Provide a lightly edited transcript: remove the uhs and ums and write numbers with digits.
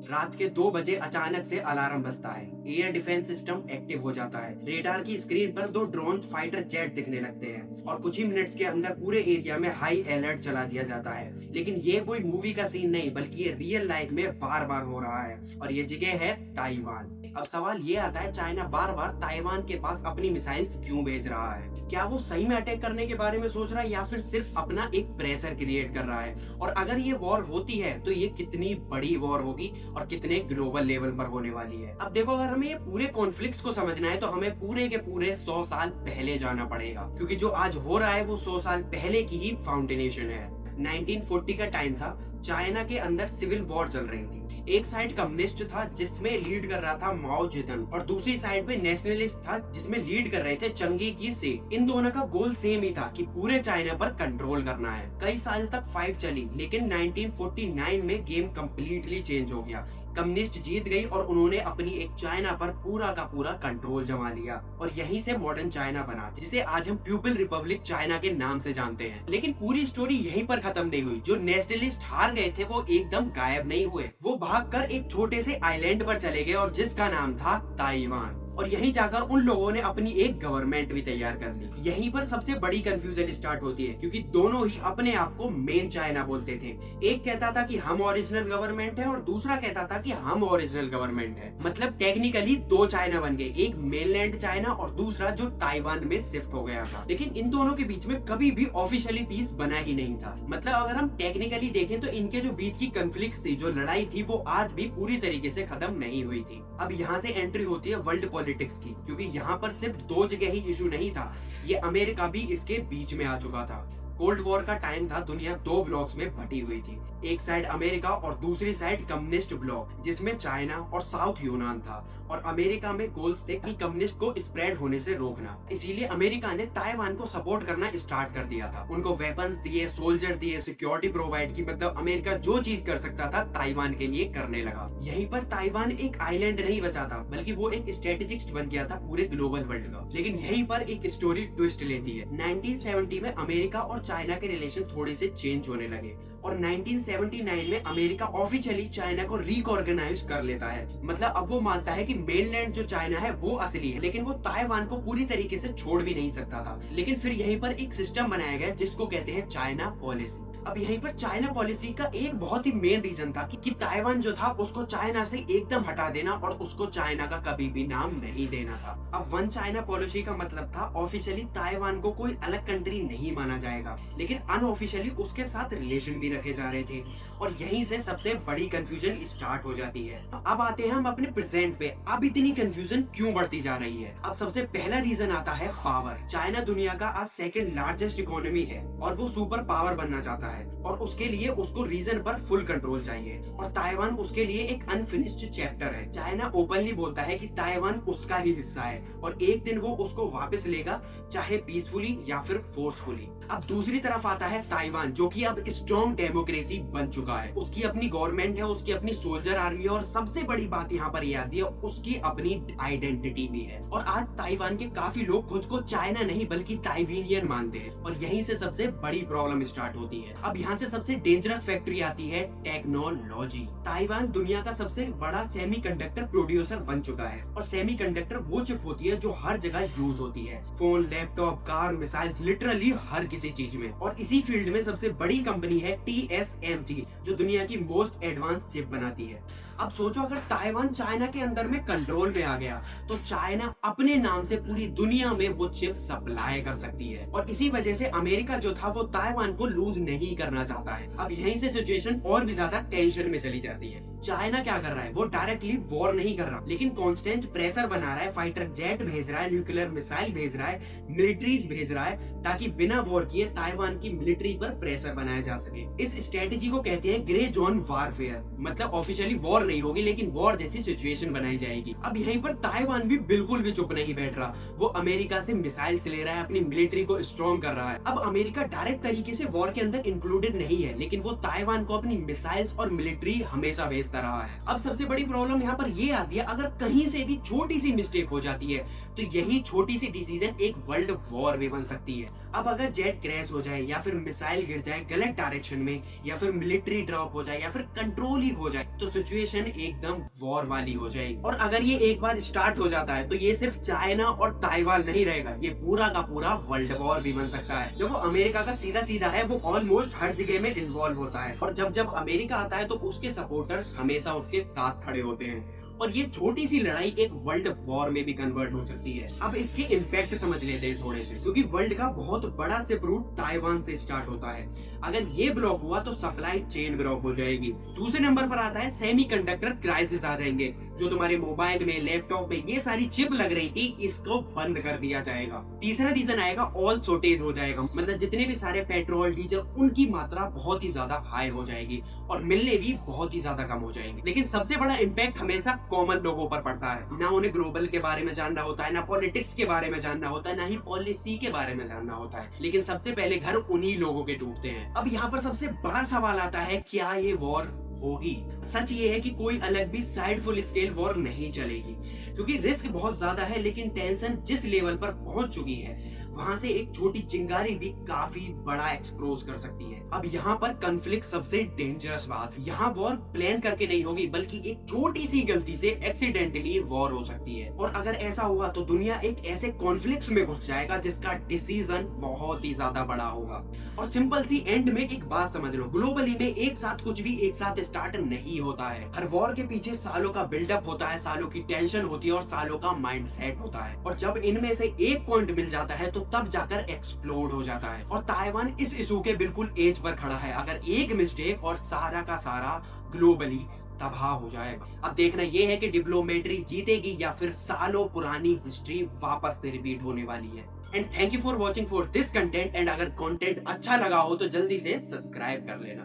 रात के 2 बजे अचानक से अलार्म बजता है। एयर डिफेंस सिस्टम एक्टिव हो जाता है। रेडार की स्क्रीन पर 2 ड्रोन फाइटर जेट दिखने लगते हैं और कुछ ही मिनट्स के अंदर पूरे एरिया में हाई अलर्ट चला दिया जाता है। लेकिन ये कोई मूवी का सीन नहीं, बल्कि ये रियल लाइफ में बार बार हो रहा है और ये जगह है ताइवान। अब सवाल ये आता है, चाइना बार बार ताइवान के पास अपनी मिसाइल्स क्यों भेज रहा है? क्या वो सही में अटैक करने के बारे में सोच रहा है या फिर सिर्फ अपना एक प्रेशर क्रिएट कर रहा है? और अगर ये वॉर होती है तो ये कितनी बड़ी वॉर होगी और कितने ग्लोबल लेवल पर होने वाली है? अब देखो, अगर हमें ये पूरे कॉन्फ्लिक्ट्स को समझना है तो हमें पूरे के पूरे 100 साल पहले जाना पड़ेगा, क्योंकि जो आज हो रहा है वो 100 साल पहले की ही फाउंडेशन है। 1940 का टाइम था। चाइना के अंदर सिविल वॉर चल रही थी। एक साइड कम्युनिस्ट था जिसमें लीड कर रहा था माओ जेडंग और दूसरी साइड पे नेशनलिस्ट था जिसमें लीड कर रहे थे चंगी की से। इन दोनों का गोल सेम ही था कि पूरे चाइना पर कंट्रोल करना है। कई साल तक फाइट चली, लेकिन 1949 में गेम कंप्लीटली चेंज हो गया। कम्युनिस्ट जीत गई और उन्होंने अपनी एक चाइना पर पूरा का पूरा कंट्रोल जमा लिया और यहीं से मॉडर्न चाइना बना, जिसे आज हम पीपल रिपब्लिक चाइना के नाम से जानते हैं। लेकिन पूरी स्टोरी यहीं पर खत्म नहीं हुई। जो नेशनलिस्ट हार गए थे वो एकदम गायब नहीं हुए। वो भागकर एक छोटे से आइलैंड पर चले गए और जिसका नाम था ताइवान। और यहीं जाकर उन लोगों ने अपनी एक गवर्नमेंट भी तैयार कर ली। यहीं पर सबसे बड़ी कंफ्यूजन स्टार्ट होती है, क्योंकि दोनों ही अपने आप को मेन चाइना बोलते थे। एक कहता था कि हम ओरिजिनल गवर्नमेंट है और दूसरा कहता था कि हम ओरिजिनल गवर्नमेंट है। मतलब टेक्निकली 2 चाइना बन गए, एक मेनलैंड चाइना और दूसरा जो ताइवान में शिफ्ट हो गया था। लेकिन इन दोनों के बीच में कभी भी ऑफिशियली पीस बना ही नहीं था। मतलब अगर हम टेक्निकली देखें तो इनके जो बीच की कॉन्फ्लिक्ट्स थी, जो लड़ाई थी, वो आज भी पूरी तरीके से खत्म नहीं हुई थी। अब यहाँ से एंट्री होती है वर्ल्ड पॉलिटिक्स की, क्योंकि यहाँ पर सिर्फ 2 जगह ही इशू नहीं था, ये अमेरिका भी इसके बीच में आ चुका था। कोल्ड वॉर का टाइम था। दुनिया 2 ब्लॉक्स में बटी हुई थी। एक साइड अमेरिका और दूसरी साइड कम्युनिस्ट ब्लॉक, जिसमें चाइना और साउथ यूनान था। और अमेरिका में गोल्स थे कि कम्युनिस्ट को स्प्रेड होने से रोकना। इसीलिए अमेरिका ने ताइवान को सपोर्ट करना स्टार्ट कर दिया था। उनको वेपन्स दिए, सोल्जर दिए, सिक्योरिटी प्रोवाइड की। मतलब अमेरिका जो चीज कर सकता था ताइवान के लिए करने लगा। यहीं पर ताइवान एक आइलैंड नहीं बचा था, बल्कि वो एक स्ट्रेटेजिक बन गया था पूरे ग्लोबल वर्ल्ड का। लेकिन यहीं पर एक स्टोरी ट्विस्ट लेती है। 1970 में अमेरिका और चाइना के रिलेशन थोड़े से चेंज होने लगे और 1979 में अमेरिका ऑफिशियली चाइना को रिकॉर्गेनाइज कर लेता है। मतलब अब वो मानता है कि मेनलैंड जो चाइना है वो असली है, लेकिन वो ताइवान को पूरी तरीके से छोड़ भी नहीं सकता था। लेकिन फिर यहीं पर एक सिस्टम बनाया गया जिसको कहते हैं चाइना पॉलिसी। अब यहीं पर चाइना पॉलिसी का एक बहुत ही मेन रीजन था कि ताइवान जो था उसको चाइना से एकदम हटा देना और उसको चाइना का कभी भी नाम नहीं देना था। अब वन चाइना पॉलिसी का मतलब था ऑफिशियली ताइवान को कोई अलग कंट्री नहीं माना जाएगा, लेकिन अनऑफिशियली उसके साथ रिलेशन भी रखे जा रहे थे। और यहीं से सबसे बड़ी कंफ्यूजन स्टार्ट हो जाती है। अब आते हैं हम अपने प्रेजेंट पे। अब इतनी कंफ्यूजन क्यों बढ़ती जा रही है? अब सबसे पहला रीजन आता है पावर। चाइना दुनिया का आज सेकंड लार्जेस्ट इकोनॉमी है और वो सुपर पावर बनना चाहता है और उसके लिए उसको रीजन पर फुल कंट्रोल चाहिए और ताइवान उसके लिए एक अनफिनिश्ड चैप्टर है। चाइना ओपनली बोलता है कि ताइवान उसका ही हिस्सा है और एक दिन वो उसको वापस लेगा, चाहे पीसफुली या फिर फोर्सफुली। अब दूसरी तरफ आता है ताइवान, जो कि अब स्ट्रॉन्ग डेमोक्रेसी बन चुका है। उसकी अपनी गवर्नमेंट है, उसकी अपनी सोल्जर आर्मी है और सबसे बड़ी बात यहाँ पर यह आती है, उसकी अपनी आइडेंटिटी भी है। और आज ताइवान के काफी लोग खुद को चाइना नहीं बल्कि ताइवानियन मानते हैं और यहीं से सबसे बड़ी प्रॉब्लम स्टार्ट होती है। अब यहाँ से सबसे डेंजरस फैक्ट्री आती है टेक्नोलॉजी। ताइवान दुनिया का सबसे बड़ा सेमीकंडक्टर प्रोड्यूसर बन चुका है और सेमीकंडक्टर वो चिप होती है जो हर जगह यूज होती है। Phone, laptop, car, missiles, literally हर किसी चीज में। और इसी फील्ड में सबसे बड़ी कंपनी है TSMC, जो दुनिया की मोस्ट एडवांस चिप बनाती है। अब सोचो, अगर ताइवान चाइना के अंदर में कंट्रोल में आ गया तो चाइना अपने नाम से पूरी दुनिया में वो चिप सप्लाई कर सकती है और इसी वजह से अमेरिका जो था वो ताइवान को लूज नहीं करना चाहता है। अब यहीं से सिचुएशन और भी ज्यादा टेंशन में चली जाती है। चाइना क्या कर रहा है? वो डायरेक्टली वॉर नहीं कर रहा, लेकिन कांस्टेंट प्रेशर बना रहा है। फाइटर जेट भेज रहा है, न्यूक्लियर मिसाइल भेज रहा है, मिलिट्रीज भेज रहा है, ताकि बिना वॉर किए ताइवान की मिलिट्री पर प्रेशर बनाया जा सके। इस स्ट्रेटेजी को कहते हैं ग्रे जोन वारफेयर। मतलब ऑफिशियली वॉर नहीं होगी, लेकिन वॉर जैसी सिचुएशन बनाई जाएगी। अब यहीं पर ताइवान भी बिल्कुल भी चुप नहीं बैठ रहा। वो अमेरिका से मिसाइल्स ले रहा है, अपनी मिलिट्री को स्ट्रॉन्ग कर रहा है। अब अमेरिका डायरेक्ट तरीके से वॉर के अंदर इंक्लूडेड नहीं है, लेकिन वो ताइवान को अपनी मिसाइल्स और मिलिट्री हमेशा भेजता रहा है। अब सबसे बड़ी प्रॉब्लम यहाँ पर ये आती है, अगर कहीं से भी छोटी सी मिस्टेक हो जाती है तो यही छोटी सी डिसीजन एक वर्ल्ड वॉर भी बन सकती है। अब अगर जेट क्रैश हो जाए या फिर मिसाइल गिर जाए गलत डायरेक्शन में, या फिर मिलिट्री ड्रॉप हो जाए, या फिर कंट्रोल ही हो जाए, तो सिचुएशन एकदम वॉर वाली हो जाएगी। और अगर ये एक बार स्टार्ट हो जाता है तो ये सिर्फ चाइना और ताइवान नहीं रहेगा, ये पूरा का पूरा वर्ल्ड वॉर भी बन सकता है। जो अमेरिका का सीधा सीधा है वो ऑलमोस्ट हर जगह में इन्वॉल्व होता है, और जब जब अमेरिका आता है तो उसके सपोर्टर्स हमेशा उसके साथ खड़े होते हैं, और ये छोटी सी लड़ाई एक वर्ल्ड वॉर में भी कन्वर्ट हो सकती है। अब इसके इम्पैक्ट समझ लेते हैं थोड़े से, क्योंकि वर्ल्ड का बहुत बड़ा सिप रूट ताइवान से स्टार्ट होता है। अगर ये ब्लॉक हुआ तो सप्लाई चेन ब्लॉक हो जाएगी। दूसरे नंबर पर आता है सेमीकंडक्टर क्राइसिस आ जाएंगे। जो तुम्हारे मोबाइल में, लैपटॉप में ये सारी चिप लग रही थी, इसको बंद कर दिया जाएगा। तीसरा रीजन आएगा ऑयल शॉर्टेज हो जाएगा, मतलब जितने भी सारे पेट्रोल डीजल उनकी मात्रा बहुत ही ज्यादा हाई हो जाएगी और मिलने भी बहुत ही ज्यादा कम हो जाएंगे। लेकिन सबसे बड़ा इम्पैक्ट हमेशा कॉमन लोगों पर पड़ता है। ना उन्हें ग्लोबल के बारे में जानना होता है, ना पॉलिटिक्स के बारे में जानना होता है, ना ही पॉलिसी के बारे में जानना होता है, लेकिन सबसे पहले घर उन्हीं लोगों के टूटते हैं। अब यहाँ पर सबसे बड़ा सवाल आता है, क्या ये वॉर होगी? सच ये है कि कोई अलग भी साइड फुल स्केल वॉर नहीं चलेगी, क्योंकि रिस्क बहुत ज्यादा है, लेकिन टेंशन जिस लेवल पर पहुंच चुकी है वहां से एक छोटी चिंगारी भी काफी बड़ा एक्सप्लोज कर सकती है। अब यहाँ पर कॉन्फ्लिक्ट सबसे डेंजरस बात, यहाँ वॉर प्लान करके नहीं होगी, बल्कि एक छोटी सी गलती से एक्सीडेंटली वॉर हो सकती है। और अगर ऐसा हुआ तो दुनिया एक ऐसे कॉन्फ्लिक्ट में घुस जाएगा जिसका डिसीजन बहुत ही ज्यादा बड़ा होगा। और सिंपल सी एंड में एक बात समझ लो, ग्लोबली में एक साथ कुछ भी एक साथ स्टार्ट नहीं होता है। हर वॉर के पीछे सालों का बिल्डअप होता है, सालों की टेंशन होती है और सालों का माइंडसेट होता है, और जब इनमें से एक पॉइंट मिल जाता है तो तब जाकर एक्सप्लोड हो जाता है। और ताइवान इस इशू के बिल्कुल एज पर खड़ा है। अगर एक मिस्टेक और सारा का सारा ग्लोबली तबाह हो जाएगा। अब देखना यह है कि डिप्लोमेट्री जीतेगी या फिर सालों पुरानी हिस्ट्री वापस से रिपीट होने वाली है। And thank you for watching for this content, and अगर कंटेंट अच्छा लगा हो तो जल्दी से सब्सक्राइब कर लेना।